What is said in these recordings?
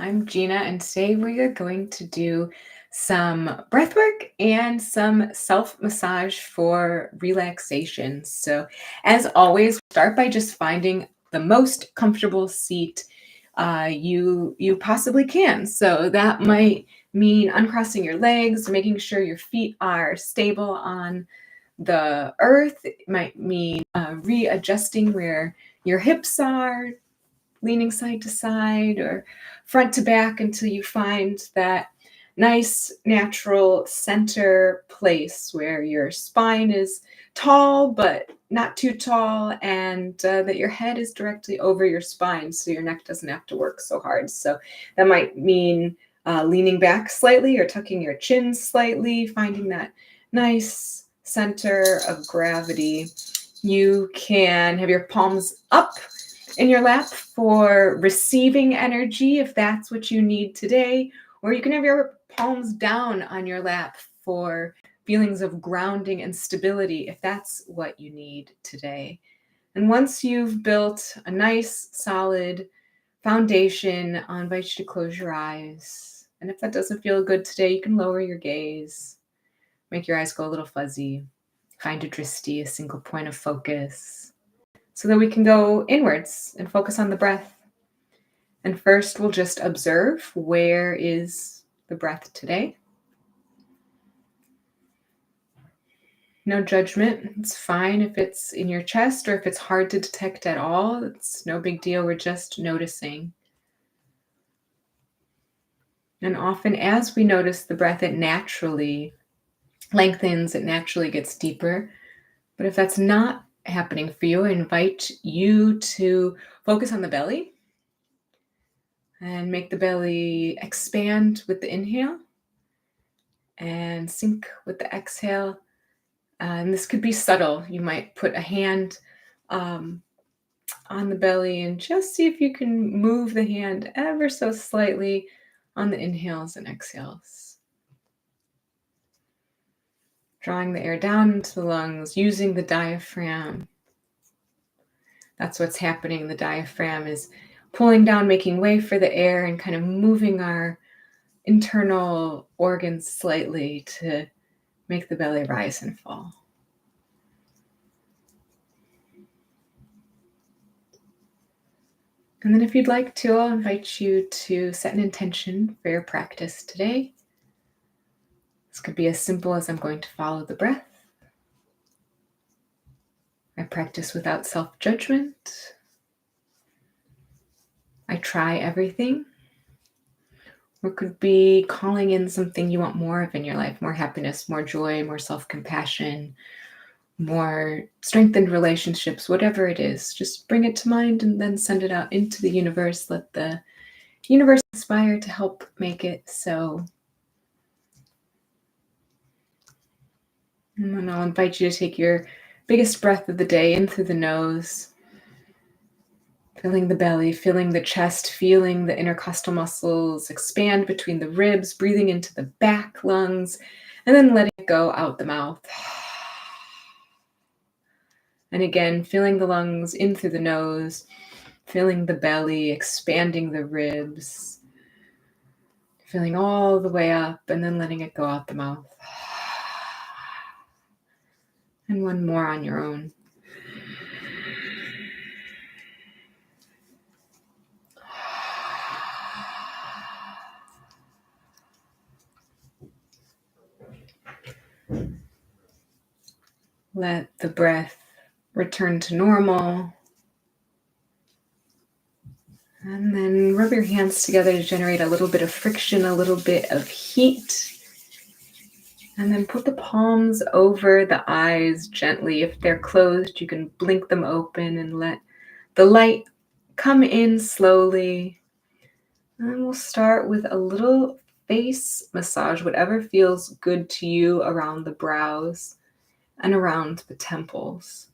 I'm Gina, and today we are going to do some breath work and some self massage for relaxation. So, as always, start by just finding the most comfortable seat you possibly can. So that might mean uncrossing your legs, making sure your feet are stable on the earth. It might mean readjusting where your hips are, leaning side to side or front to back until you find that nice natural center place where your spine is tall but not too tall, and that your head is directly over your spine so your neck doesn't have to work so hard. So that might mean leaning back slightly or tucking your chin slightly, finding that nice center of gravity. You can have your palms up in your lap for receiving energy if that's what you need today, or you can have your palms down on your lap for feelings of grounding and stability if that's what you need today. And once you've built a nice solid foundation, I invite you to close your eyes. And if that doesn't feel good today, you can lower your gaze, make your eyes go a little fuzzy, find a drishti, a single point of focus, so that we can go inwards and focus on the breath. And first, we'll just observe, where is the breath today? No judgment. It's fine if it's in your chest or if it's hard to detect at all. It's no big deal. We're just noticing. And often as we notice the breath, it naturally lengthens, it naturally gets deeper. But if that's not happening for you, I invite you to focus on the belly and make the belly expand with the inhale and sink with the exhale. And this could be subtle. You might put a hand on the belly and just see if you can move the hand ever so slightly on the inhales and exhales. Drawing the air down into the lungs, using the diaphragm. That's what's happening. The diaphragm is pulling down, making way for the air, and kind of moving our internal organs slightly to make the belly rise and fall. And then if you'd like to, I'll invite you to set an intention for your practice today. This could be as simple as I'm going to follow the breath. I practice without self-judgment. I try everything. Or it could be calling in something you want more of in your life, more happiness, more joy, more self-compassion, more strengthened relationships, whatever it is. Just bring it to mind and then send it out into the universe. Let the universe conspire to help make it so. And then I'll invite you to take your biggest breath of the day in through the nose, filling the belly, filling the chest, feeling the intercostal muscles expand between the ribs, breathing into the back lungs, and then letting it go out the mouth. And again, filling the lungs in through the nose, filling the belly, expanding the ribs, filling all the way up, and then letting it go out the mouth. And one more on your own. Let the breath return to normal. And then rub your hands together to generate a little bit of friction, a little bit of heat. And then put the palms over the eyes gently. If they're closed, you can blink them open and let the light come in slowly. And we'll start with a little face massage, whatever feels good to you around the brows and around the temples.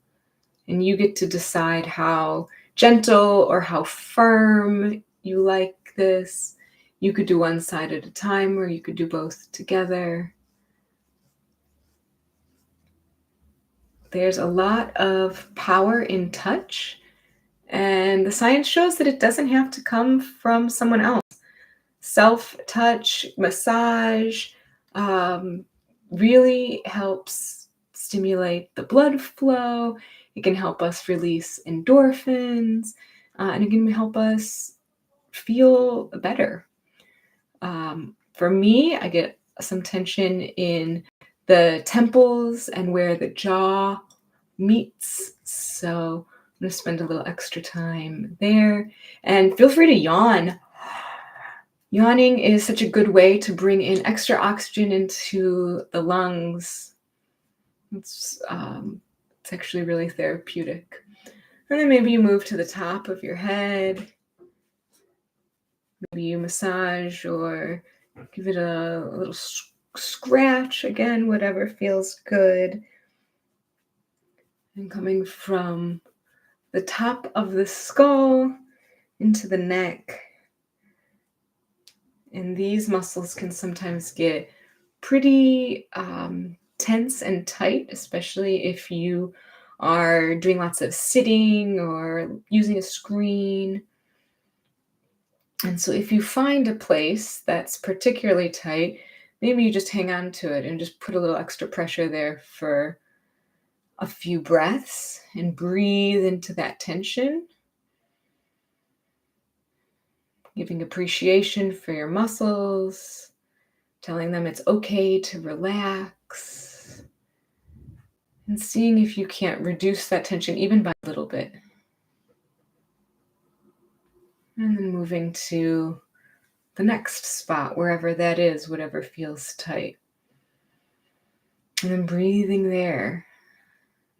And you get to decide how gentle or how firm you like this. You could do one side at a time, or you could do both together. There's a lot of power in touch, and the science shows that it doesn't have to come from someone else. self-touch massage um, really helps stimulate the blood flow. It can help us release endorphins, and it can help us feel better. For me, I get some tension in the temples and where the jaw meets. So I'm going to spend a little extra time there. And feel free to yawn. Yawning is such a good way to bring in extra oxygen into the lungs. It's actually really therapeutic. And then maybe you move to the top of your head. Maybe you massage or give it a little scratch. Again, whatever feels good. And coming from the top of the skull into the neck. And these muscles can sometimes get pretty tense and tight, especially if you are doing lots of sitting or using a screen. And so if you find a place that's particularly tight, maybe you just hang on to it and just put a little extra pressure there for a few breaths and breathe into that tension, giving appreciation for your muscles, telling them it's okay to relax, and seeing if you can't reduce that tension even by a little bit. And then moving to the next spot, wherever that is, whatever feels tight. And then breathing there.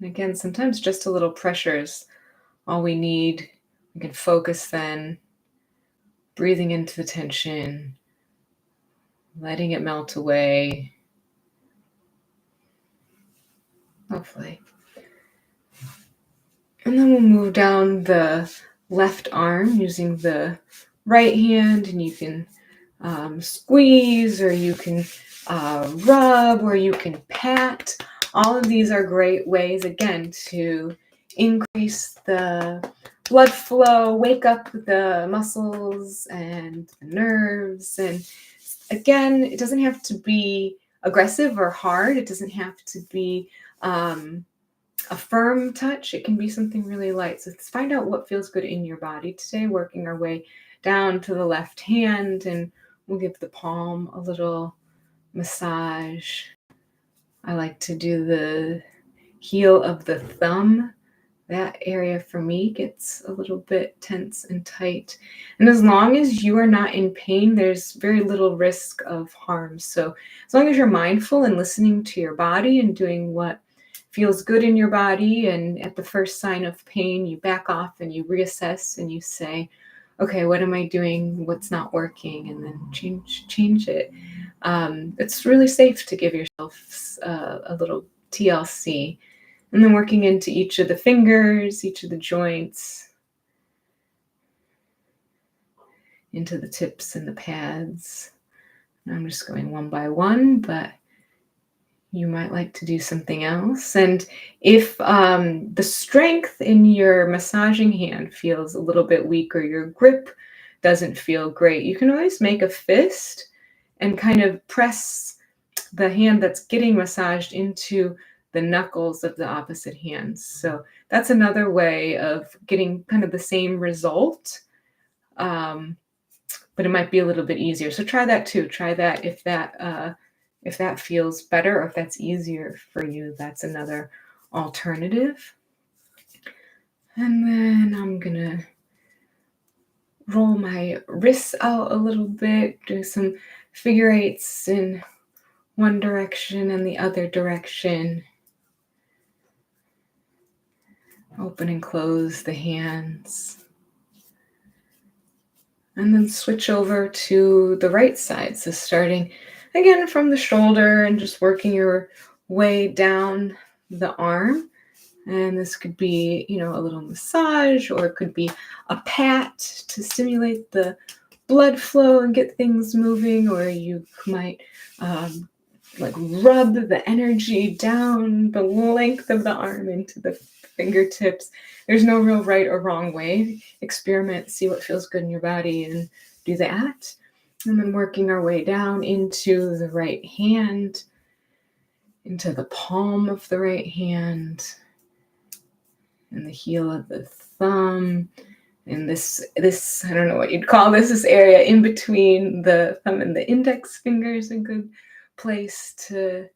And again, sometimes just a little pressure is all we need. We can focus then, breathing into the tension, letting it melt away. Lovely. And then we'll move down the left arm using the right hand, and you can squeeze, or you can rub, or you can pat. All of these are great ways, again, to increase the blood flow, wake up the muscles and the nerves. And again, it doesn't have to be aggressive or hard. It doesn't have to be a firm touch. It can be something really light. So let's find out what feels good in your body today, working our way down to the left hand, and we'll give the palm a little massage. I like to do the heel of the thumb. That area for me gets a little bit tense and tight. And as long as you are not in pain, there's very little risk of harm. So as long as you're mindful and listening to your body and doing what feels good in your body, and at the first sign of pain, you back off and you reassess and you say, okay, what am I doing? What's not working? And then change it. It's really safe to give yourself a little TLC. And then working into each of the fingers, each of the joints, into the tips and the pads. And I'm just going one by one, but you might like to do something else. And if the strength in your massaging hand feels a little bit weak, or your grip doesn't feel great, you can always make a fist and kind of press the hand that's getting massaged into the knuckles of the opposite hand. So that's another way of getting kind of the same result, but it might be a little bit easier. So try that too. Try that if that feels better, or if that's easier for you. That's another alternative. And then I'm gonna roll my wrists out a little bit, do some figure eights in one direction and the other direction. Open and close the hands. And then switch over to the right side. So starting again from the shoulder and just working your way down the arm. And this could be, a little massage, or it could be a pat to stimulate the blood flow and get things moving, or you might rub the energy down the length of the arm into the fingertips. There's no real right or wrong way. Experiment, see what feels good in your body, and do that. And then working our way down into the right hand, into the palm of the right hand, and the heel of the thumb. And this, I don't know what you'd call this area in between the thumb and the index finger is a good place to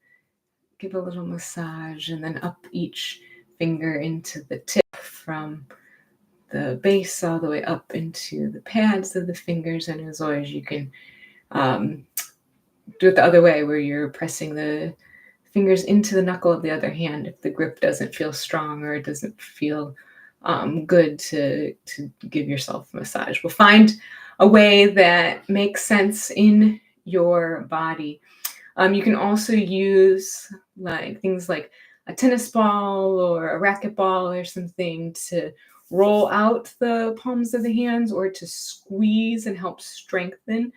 give a little massage, and then up each finger into the tip from the base all the way up into the pads of the fingers. And as always, you can do it the other way, where you're pressing the fingers into the knuckle of the other hand if the grip doesn't feel strong or it doesn't feel good to give yourself a massage. We'll find a way that makes sense in your body. You can also use things like a tennis ball or a racquetball or something to roll out the palms of the hands, or to squeeze and help strengthen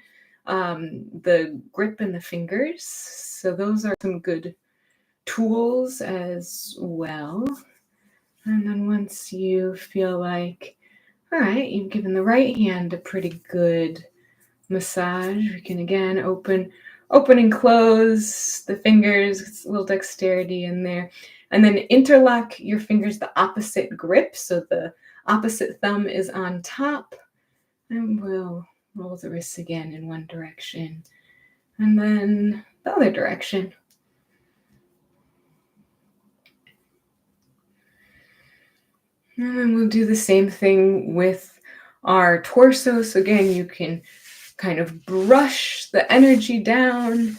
the grip in the fingers. So those are some good tools as well. And then once you feel like, all right, you've given the right hand a pretty good massage, we can again open and close the fingers. It's a little dexterity in there. And then interlock your fingers the opposite grip. So the opposite thumb is on top. And we'll roll the wrists again in one direction. And then the other direction. And then we'll do the same thing with our torso. So again, you can kind of brush the energy down,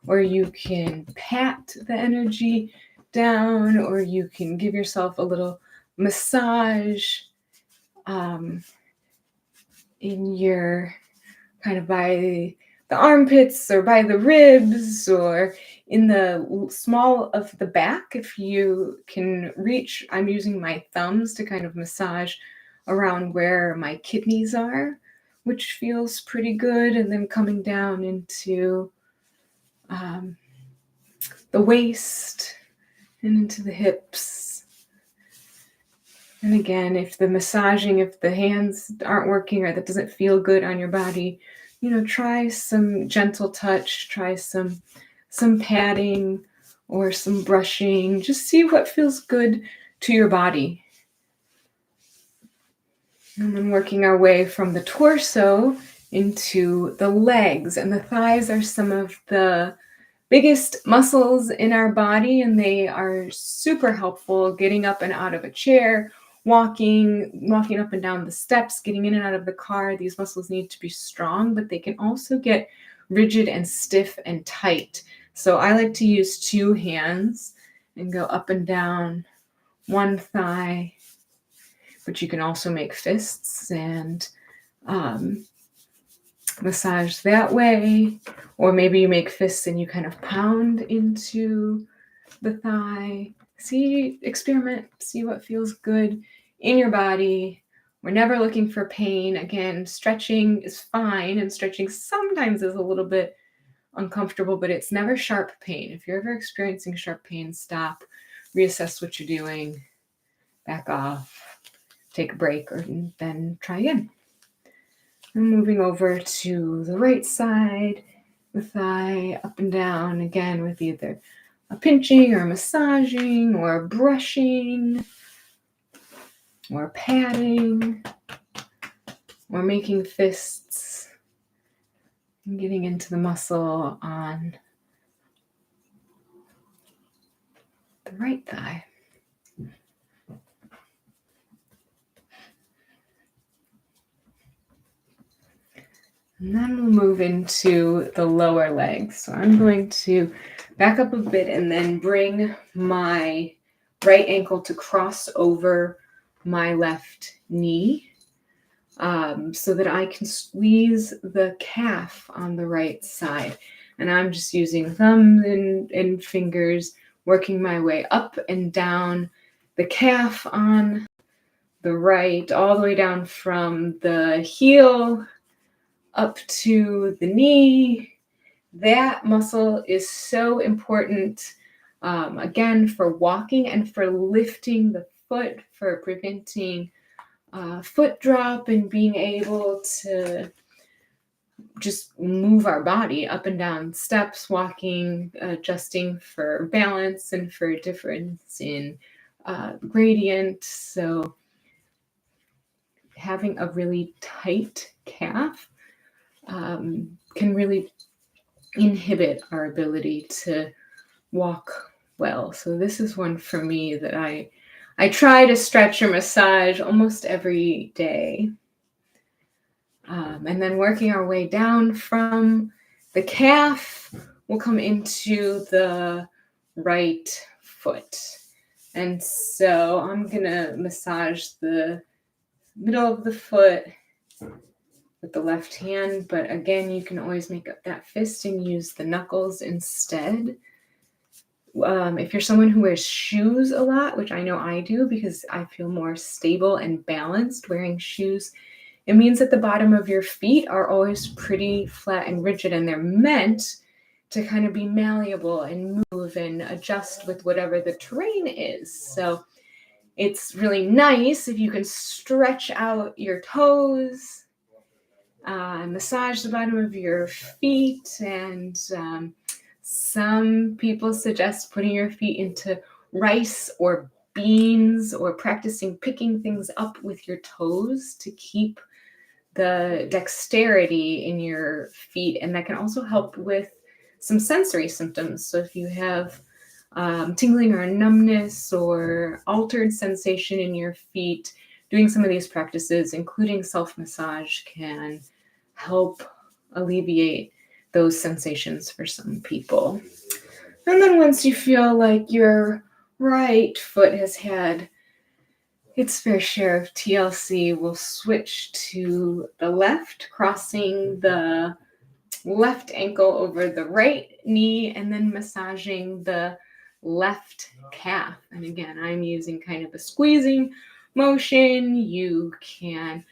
or you can pat the energy down, or you can give yourself a little massage in your kind of by the armpits or by the ribs or in the small of the back. If you can reach, I'm using my thumbs to kind of massage around where my kidneys are, which feels pretty good. And then coming down into the waist and into the hips. And again, if the hands aren't working or that doesn't feel good on your body, try some gentle touch, try some padding or some brushing. Just see what feels good to your body. And then working our way from the torso into the legs. And the thighs are some of the biggest muscles in our body, and they are super helpful getting up and out of a chair, walking up and down the steps, getting in and out of the car. These muscles need to be strong, but they can also get rigid and stiff and tight. So I like to use two hands and go up and down one thigh, but you can also make fists and massage that way. Or maybe you make fists and you kind of pound into the thigh. Experiment, see what feels good in your body. We're never looking for pain. Again, stretching is fine, and stretching sometimes is a little bit uncomfortable, but it's never sharp pain. If you're ever experiencing sharp pain, stop, reassess what you're doing, back off, take a break, or then try again. And moving over to the right side, the thigh up and down again with either a pinching or massaging or brushing or patting or making fists and getting into the muscle on the right thigh. And then we'll move into the lower legs. So I'm going to back up a bit and then bring my right ankle to cross over my left knee so that I can squeeze the calf on the right side. And I'm just using thumbs and fingers, working my way up and down the calf on the right, all the way down from the heel up to the knee. That muscle is so important, again, for walking and for lifting the foot, for preventing foot drop and being able to just move our body up and down steps, walking, adjusting for balance and for difference in gradient. So having a really tight calf can really inhibit our ability to walk well. So this is one for me that I try to stretch or massage almost every day. And then working our way down from the calf, we'll come into the right foot. And so I'm going to massage the middle of the foot with the left hand. But again, you can always make up that fist and use the knuckles instead. If you're someone who wears shoes a lot, which I know I do because I feel more stable and balanced wearing shoes, it means that the bottom of your feet are always pretty flat and rigid, and they're meant to kind of be malleable and move and adjust with whatever the terrain is. So it's really nice if you can stretch out your toes, massage the bottom of your feet, and some people suggest putting your feet into rice or beans or practicing picking things up with your toes to keep the dexterity in your feet. And that can also help with some sensory symptoms. So if you have tingling or numbness or altered sensation in your feet, doing some of these practices, including self-massage, can help alleviate those sensations for some people. And then once you feel like your right foot has had its fair share of TLC, we'll switch to the left, crossing the left ankle over the right knee and then massaging the left calf. And again, I'm using kind of a squeezing motion. You can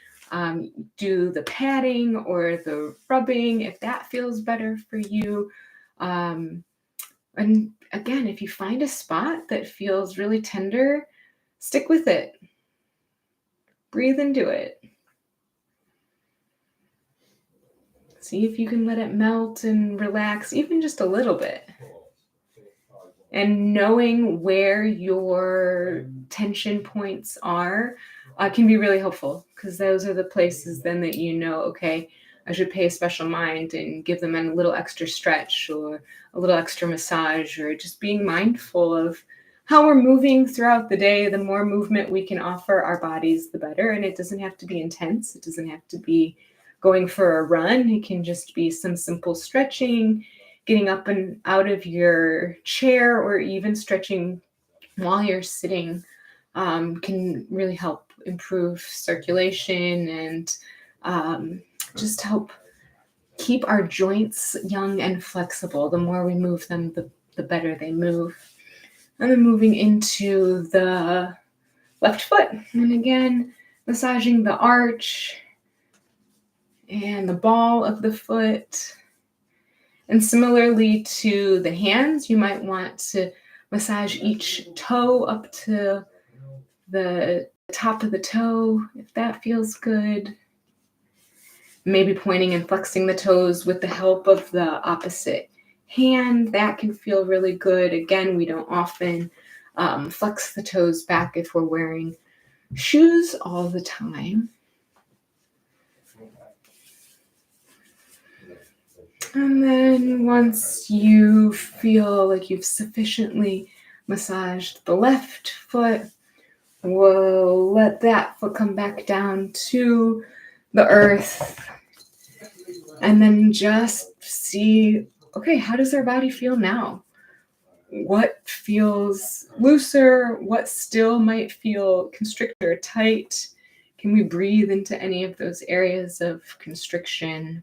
do the patting or the rubbing if that feels better for you. And again, if you find a spot that feels really tender, stick with it. Breathe into it. See if you can let it melt and relax, even just a little bit. And knowing where your tension points are can be really helpful, because those are the places then that you know, okay, I should pay special mind and give them a little extra stretch or a little extra massage, or just being mindful of how we're moving throughout the day. The more movement we can offer our bodies, the better. And it doesn't have to be intense. It doesn't have to be going for a run. It can just be some simple stretching, getting up and out of your chair, or even stretching while you're sitting can really help improve circulation and just help keep our joints young and flexible. The more we move them, the better they move. And then moving into the left foot. And again, massaging the arch and the ball of the foot. And similarly to the hands, you might want to massage each toe up to the top of the toe, if that feels good. Maybe pointing and flexing the toes with the help of the opposite hand. That can feel really good. Again, we don't often flex the toes back if we're wearing shoes all the time. And then once you feel like you've sufficiently massaged the left foot, we'll let that foot come back down to the earth. And then just see, okay, how does our body feel now? What feels looser? What still might feel constricted or tight? Can we breathe into any of those areas of constriction?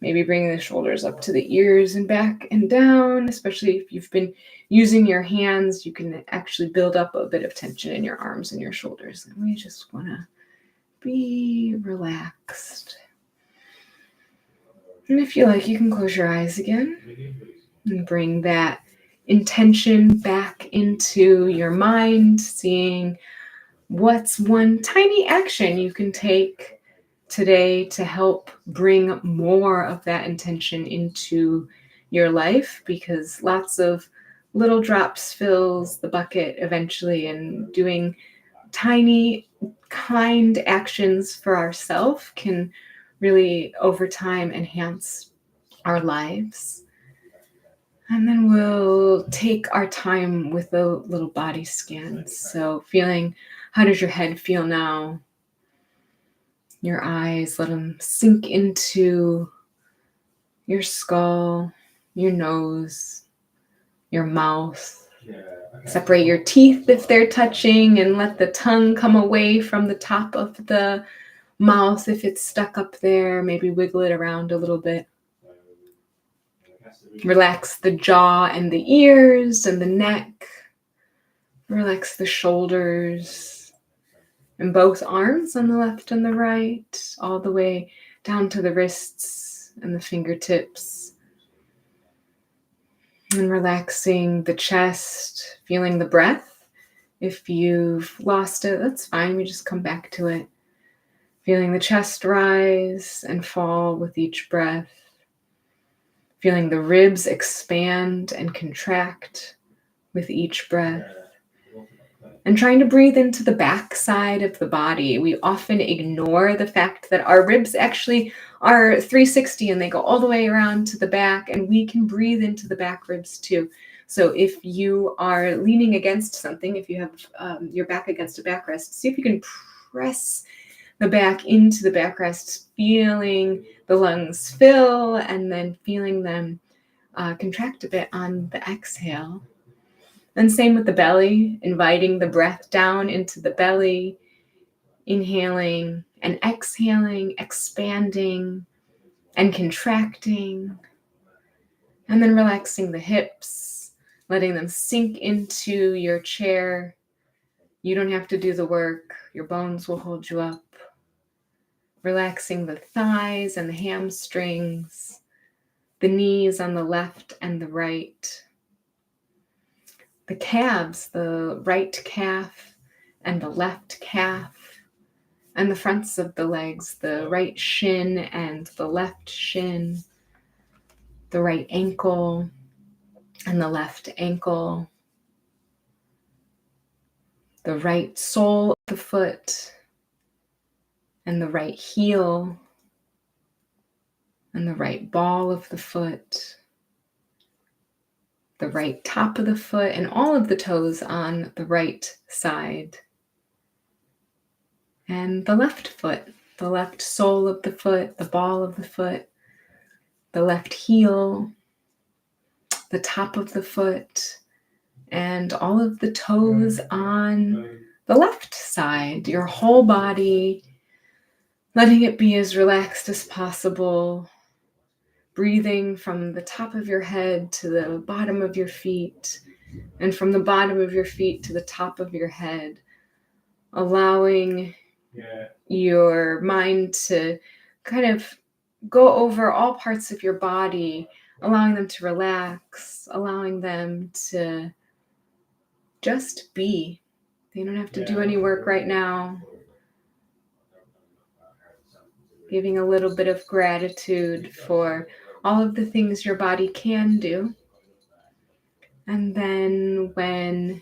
Maybe bringing the shoulders up to the ears and back and down, especially if you've been using your hands, you can actually build up a bit of tension in your arms and your shoulders. And we just want to be relaxed. And if you like, you can close your eyes again and bring that intention back into your mind, seeing what's one tiny action you can take today to help bring more of that intention into your life, because lots of little drops fills the bucket eventually, and doing tiny kind actions for ourselves can really over time enhance our lives. And then we'll take our time with the little body scans. So feeling, how does your head feel now? Your eyes, let them sink into your skull, your nose, your mouth. Separate your teeth if they're touching, and let the tongue come away from the top of the mouth if it's stuck up there. Maybe wiggle it around a little bit. Relax the jaw and the ears and the neck. Relax the shoulders and both arms on the left and the right, all the way down to the wrists and the fingertips. And relaxing the chest, feeling the breath. If you've lost it, that's fine. We just come back to it. Feeling the chest rise and fall with each breath. Feeling the ribs expand and contract with each breath. And trying to breathe into the back side of the body. We often ignore the fact that our ribs actually are 360 and they go all the way around to the back, and we can breathe into the back ribs too. So if you are leaning against something, if you have your back against a backrest, see if you can press the back into the backrest, feeling the lungs fill and then feeling them contract a bit on the exhale. And same with the belly, inviting the breath down into the belly, inhaling and exhaling, expanding and contracting, and then relaxing the hips, letting them sink into your chair. You don't have to do the work. Your bones will hold you up. Relaxing the thighs and the hamstrings, the knees on the left and the right. The calves, the right calf and the left calf, and the fronts of the legs, the right shin and the left shin, the right ankle and the left ankle, the right sole of the foot and the right heel, and the right ball of the foot, the right top of the foot, and all of the toes on the right side. And the left foot, the left sole of the foot, the ball of the foot, the left heel, the top of the foot, and all of the toes on the left side. Your whole body, letting it be as relaxed as possible. Breathing from the top of your head to the bottom of your feet, and from the bottom of your feet to the top of your head. Allowing your mind to kind of go over all parts of your body, allowing them to relax, allowing them to just be. They don't have to do any work right now. Giving a little bit of gratitude for all of the things your body can do. And then when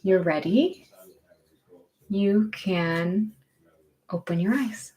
you're ready, you can open your eyes.